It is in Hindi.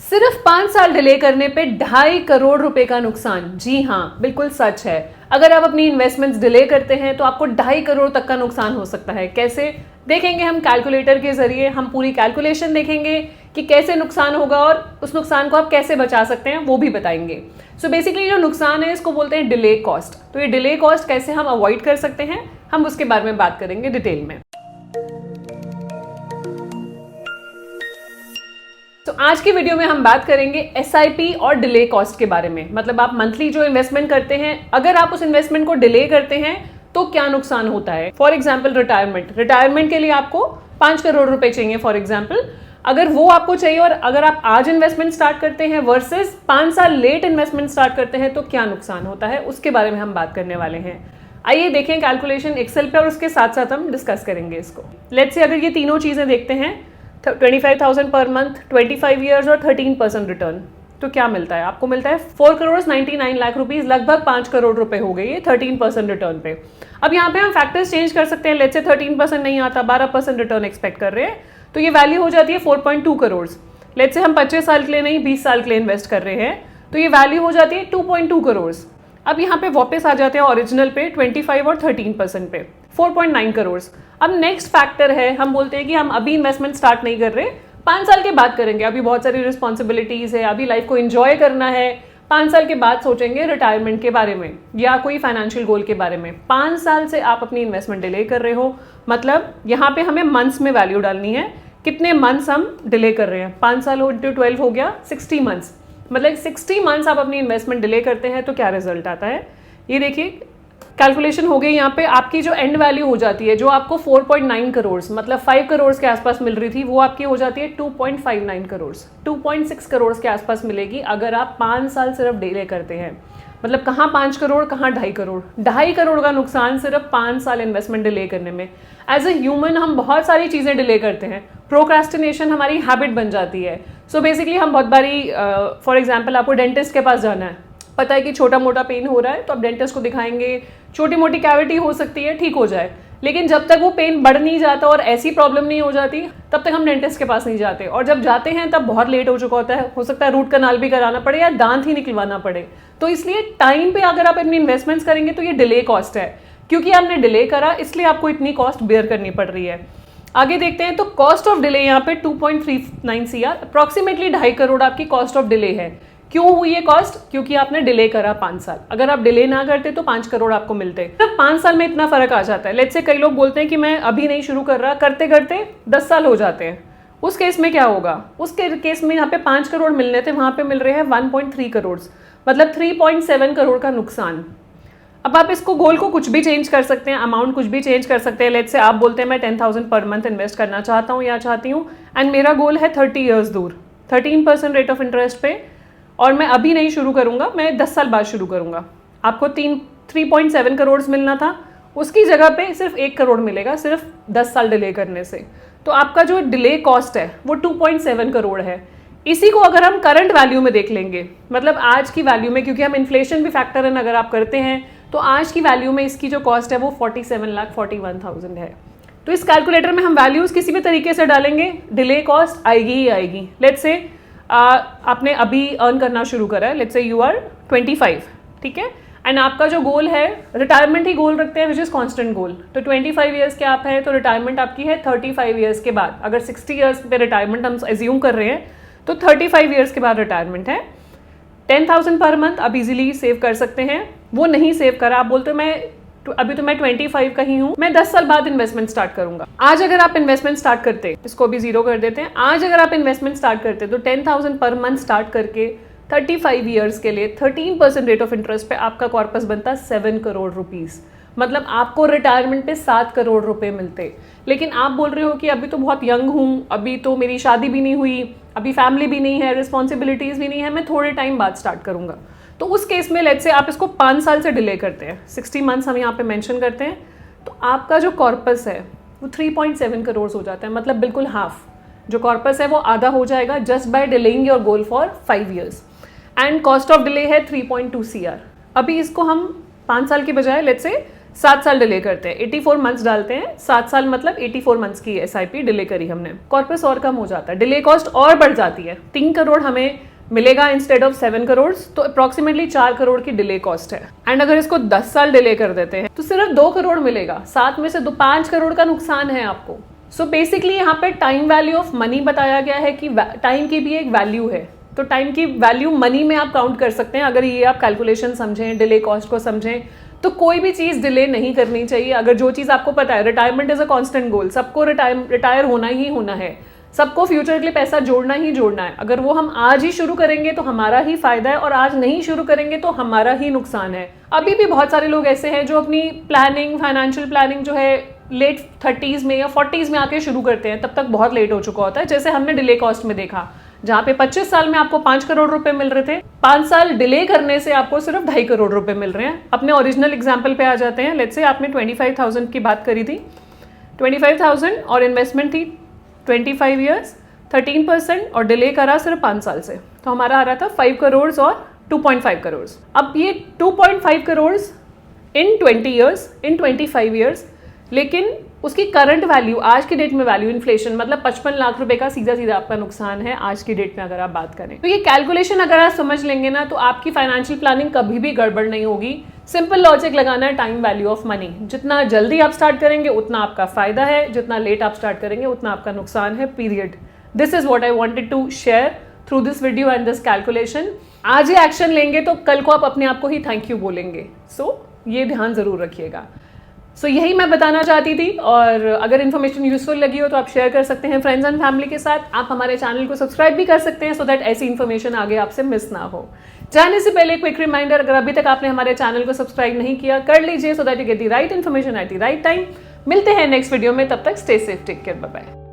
सिर्फ 5 साल डिले करने पे 2.5 करोड़ रुपए का नुकसान। जी हाँ, बिल्कुल सच है। अगर आप अपनी इन्वेस्टमेंट्स डिले करते हैं तो आपको 2.5 करोड़ तक का नुकसान हो सकता है। कैसे देखेंगे हम कैलकुलेटर के जरिए, हम पूरी कैलकुलेशन देखेंगे कि कैसे नुकसान होगा और उस नुकसान को आप कैसे बचा सकते हैं वो भी बताएंगे। सो बेसिकली जो नुकसान है इसको बोलते हैं डिले कॉस्ट। तो ये डिले कॉस्ट कैसे हम अवॉइड कर सकते हैं, हम उसके बारे में बात करेंगे डिटेल में। तो आज की वीडियो में हम बात करेंगे एसआईपी और डिले कॉस्ट के बारे में। मतलब आप मंथली जो इन्वेस्टमेंट करते हैं, अगर आप उस इन्वेस्टमेंट को डिले करते हैं तो क्या नुकसान होता है। फॉर एग्जाम्पल रिटायरमेंट के लिए आपको 5 करोड़ रुपए चाहिए फॉर एग्जाम्पल, अगर वो आपको चाहिए और अगर आप आज इन्वेस्टमेंट स्टार्ट करते हैं वर्सेस 5 साल लेट इन्वेस्टमेंट स्टार्ट करते हैं तो क्या नुकसान होता है, उसके बारे में हम बात करने वाले हैं। आइए देखें कैलकुलेशन एक्सेल पे और उसके साथ साथ हम डिस्कस करेंगे इसको। लेट्स से अगर ये तीनों चीजें देखते हैं, 25,000 पर मंथ, 25 ईयर्स और 13% रिटर्न, तो क्या मिलता है आपको? मिलता है 4 करोड़ 99 लाख रुपीज, लगभग 5 करोड़ रुपए हो गए ये 13% रिटर्न पे। अब यहाँ पे हम फैक्टर्स चेंज कर सकते हैं। लेट्स से 13% नहीं आता, 12% रिटर्न एक्सपेक्ट कर रहे हैं, तो ये वैल्यू हो जाती है 4.2 करोड़। लेट्स से हम 25 साल के लिए नहीं 20 साल के लिए इन्वेस्ट कर रहे हैं, तो ये वैल्यू हो जाती है 2.2 करोड़। अब यहाँ पे वापस आ जाते हैं ओरिजिनल पे 25 और 13% पे 4.9 करोड़। अब नेक्स्ट फैक्टर है, हम बोलते हैं कि हम अभी इन्वेस्टमेंट स्टार्ट नहीं कर रहे, 5 साल के बाद करेंगे। अभी बहुत सारी रिस्पॉन्सिबिलिटीज है, अभी लाइफ को एंजॉय करना है, 5 साल के बाद सोचेंगे रिटायरमेंट के बारे में या कोई फाइनेंशियल गोल के बारे में। 5 साल से आप अपनी इन्वेस्टमेंट डिले कर रहे हो, मतलब यहाँ पे हमें मंथ्स में वैल्यू डालनी है, कितने मंथ्स हम डिले कर रहे हैं। 5 साल इंटू 12 हो गया 60 मंथ्स, मतलब 60 मंथ्स आप अपनी इन्वेस्टमेंट डिले करते हैं तो क्या रिजल्ट आता है। ये देखिए कैलकुलेशन हो गई। यहाँ पे आपकी जो एंड वैल्यू हो जाती है, जो आपको 4.9 करोड़ मतलब 5 करोड़ के आसपास मिल रही थी, वो आपकी हो जाती है 2.59 करोड़, 2.6 करोड़ के आसपास मिलेगी अगर आप 5 साल सिर्फ डिले करते हैं। मतलब कहाँ 5 करोड़, कहाँ 2.5 करोड़। 2.5 करोड़ का नुकसान सिर्फ 5 साल इन्वेस्टमेंट डिले करने में। एज ए ह्यूमन हम बहुत सारी चीज़ें डिले करते हैं, प्रोक्रेस्टिनेशन हमारी हैबिट बन जाती है। सो बेसिकली हम बहुत बारी फॉर एग्जाम्पल आपको डेंटिस्ट के पास जाना है, पता है कि छोटा मोटा पेन हो रहा है तो आप डेंटिस्ट को दिखाएंगे, छोटी मोटी कैविटी हो सकती है, ठीक हो जाए, लेकिन जब तक वो पेन बढ़ नहीं जाता और ऐसी प्रॉब्लम नहीं हो जाती तब तक हम डेंटिस्ट के पास नहीं जाते। और जब जाते हैं तब बहुत लेट हो चुका होता है, हो सकता है रूट कनाल भी कराना पड़े या दांत ही निकलवाना पड़े। तो इसलिए टाइम पे अगर आप अपनी इन्वेस्टमेंट्स करेंगे तो ये डिले कॉस्ट है, क्योंकि आपने डिले करा इसलिए आपको इतनी कॉस्ट बेयर करनी पड़ रही है। आगे देखते हैं तो कॉस्ट ऑफ डिले यहाँ पे 2.39 CR, अप्रॉक्सीमेटली 2.5 करोड़ आपकी कॉस्ट ऑफ डिले है। क्यों हुई ये कॉस्ट? क्योंकि आपने डिले करा 5 साल। अगर आप डिले ना करते तो 5 करोड़ आपको मिलते। तब 5 साल में इतना फर्क आ जाता है। लेट्स से कई लोग बोलते हैं कि मैं अभी नहीं शुरू कर रहा, करते करते 10 साल हो जाते हैं। उस केस में क्या होगा? उस केस में यहाँ पे 5 करोड़ मिलने थे, वहां पे मिल रहे हैं 1.3 करोड़, मतलब 3.7 करोड़ का नुकसान। अब आप इसको गोल को कुछ भी चेंज कर सकते हैं, अमाउंट कुछ भी चेंज कर सकते हैं। लेट्स से आप बोलते हैं मैं 10,000 पर मंथ इन्वेस्ट करना चाहता हूँ या चाहती हूँ, एंड मेरा गोल है 30 ईयर्स दूर, 13% रेट ऑफ इंटरेस्ट पे, और मैं अभी नहीं शुरू करूंगा, मैं 10 साल बाद शुरू करूंगा। आपको 3.7 करोड़ मिलना था, उसकी जगह पे सिर्फ 1 करोड़ मिलेगा सिर्फ 10 साल डिले करने से। तो आपका जो डिले कॉस्ट है वो 2.7 करोड़ है। इसी को अगर हम करंट वैल्यू में देख लेंगे, मतलब आज की वैल्यू में, क्योंकि हम इन्फ्लेशन भी फैक्टर इन अगर आप करते हैं तो आज की वैल्यू में इसकी जो कॉस्ट है वो 47,41,000 है। तो इस कैलकुलेटर में हम वैल्यूज किसी भी तरीके से डालेंगे, डिले कॉस्ट आएगी ही आएगी। लेट्स से आपने अभी अर्न करना शुरू करा है, लेट्स से यू आर 25, ठीक है, एंड आपका जो गोल है, रिटायरमेंट ही गोल रखते हैं विच इज कांस्टेंट गोल। तो 25 ईयर्स के आप हैं तो रिटायरमेंट आपकी है 35 ईयर्स के बाद। अगर 60 ईयर्स पे रिटायरमेंट हम एज्यूम कर रहे हैं तो 35 ईयर्स के बाद रिटायरमेंट है। 10,000 पर मंथ आप इजीली सेव कर सकते हैं। वो नहीं सेव करा, आप बोलते मैं अभी तो मैं 25 का ही हूँ, मैं 10 साल बाद इन्वेस्टमेंट स्टार्ट करूंगा। आज अगर आप इन्वेस्टमेंट स्टार्ट करते, इसको भी 0 कर देते हैं, आज अगर आप इन्वेस्टमेंट स्टार्ट करते तो 10,000 पर मंथ स्टार्ट करके 35 ईयर्स के लिए 13% रेट ऑफ इंटरेस्ट पे आपका कॉर्पस बनता 7 करोड़ रुपीज। मतलब आपको रिटायरमेंट पे 7 करोड़ रुपए मिलते। लेकिन आप बोल रहे हो कि अभी तो बहुत यंग हूँ, अभी तो मेरी शादी भी नहीं हुई, अभी फैमिली भी नहीं है, रिस्पॉन्सिबिलिटीज भी नहीं है, मैं थोड़े टाइम बाद स्टार्ट करूंगा। तो उस केस में लेट्स से आप इसको 5 साल से डिले करते हैं, 60 मंथ्स हम यहाँ पे मेंशन करते हैं, तो आपका जो कॉर्पस है वो 3.7 करोड़ हो जाता है। मतलब बिल्कुल हाफ जो कॉर्पस है वो आधा हो जाएगा just by delaying your goal for 5 years. And cost of delay है 3.2 CR। अभी इसको हम 5 साल के बजाय लेट्स से 7 साल डिले करते हैं, 84 मंथ्स डालते हैं, 7 साल मतलब 84 मंथ्स की SIP डिले करी हमने, कॉर्पस और कम हो जाता है, डिले कॉस्ट और बढ़ जाती है। 3 करोड़ हमें मिलेगा इंस्टेड ऑफ 7 करोड़, तो अप्रोक्सीमेटली 4 करोड़ की डिले कॉस्ट है। एंड अगर इसको 10 साल डिले कर देते हैं तो सिर्फ 2 करोड़ मिलेगा, 7 में से 5 करोड़ का नुकसान है आपको। सो बेसिकली यहाँ पे टाइम वैल्यू ऑफ मनी बताया गया है कि टाइम की भी एक वैल्यू है, तो टाइम की वैल्यू मनी में आप काउंट कर सकते हैं। अगर ये आप कैलकुलेशन समझें, डिले कॉस्ट को समझें, तो कोई भी चीज़ डिले नहीं करनी चाहिए। अगर जो चीज़ आपको पता है, रिटायरमेंट इज अ कांस्टेंट गोल, सबको रिटायर होना ही होना है, सबको फ्यूचर के लिए पैसा जोड़ना ही जोड़ना है। अगर वो हम आज ही शुरू करेंगे तो हमारा ही फायदा है, और आज नहीं शुरू करेंगे तो हमारा ही नुकसान है। अभी भी बहुत सारे लोग ऐसे हैं जो अपनी प्लानिंग, फाइनेंशियल प्लानिंग जो है लेट 30s में या 40s में आके शुरू करते हैं, तब तक बहुत लेट हो चुका होता है। जैसे हमने डिले कॉस्ट में देखा, जहां पे 25 साल में आपको 5 करोड़ रुपए मिल रहे थे, 5 साल डिले करने से आपको सिर्फ 2.5 करोड़ रुपए मिल रहे हैं। अपने ओरिजिनल एग्जाम्पल पे आ जाते हैं। लेट्स से आपने 25,000 की बात करी थी, 25,000 और इन्वेस्टमेंट थी 25 ईयर्स, 13% और डिले करा सिर्फ 5 साल से, तो हमारा आ रहा था 5 करोड़ और 2.5 करोड़। अब ये 2.5 करोड़ इन 20 ईयर्स, इन 25 ईयर्स, लेकिन उसकी करंट वैल्यू आज की डेट में वैल्यू इन्फ्लेशन मतलब 55 लाख रुपए का सीधा सीधा आपका नुकसान है आज की डेट में अगर आप बात करें। तो ये कैलकुलेशन अगर आप समझ लेंगे ना, तो आपकी फाइनेंशियल प्लानिंग कभी भी गड़बड़ नहीं होगी। सिंपल लॉजिक लगाना है, टाइम वैल्यू ऑफ मनी। जितना जल्दी आप स्टार्ट करेंगे उतना आपका फायदा है, जितना लेट आप स्टार्ट करेंगे उतना आपका नुकसान है, period. This is what I wanted to share through this video and this calculation. आज ही एक्शन लेंगे तो कल को आप अपने आप को ही थैंक यू बोलेंगे। सो ये ध्यान जरूर रखिएगा। सो यही मैं बताना चाहती थी, और अगर इन्फॉर्मेशन यूजफुल लगी हो तो आप शेयर कर सकते हैं फ्रेंड्स एंड फैमिली के साथ। आप हमारे चैनल को सब्सक्राइब भी कर सकते हैं, सो दैट ऐसी इन्फॉर्मेशन आगे आपसे मिस ना हो। जाने से पहले क्विक रिमाइंडर, अगर अभी तक आपने हमारे चैनल को सब्सक्राइब नहीं किया, कर लीजिए, so that you get the right information at the right time. मिलते हैं नेक्स्ट वीडियो में, तब तक stay safe, take care, bye bye.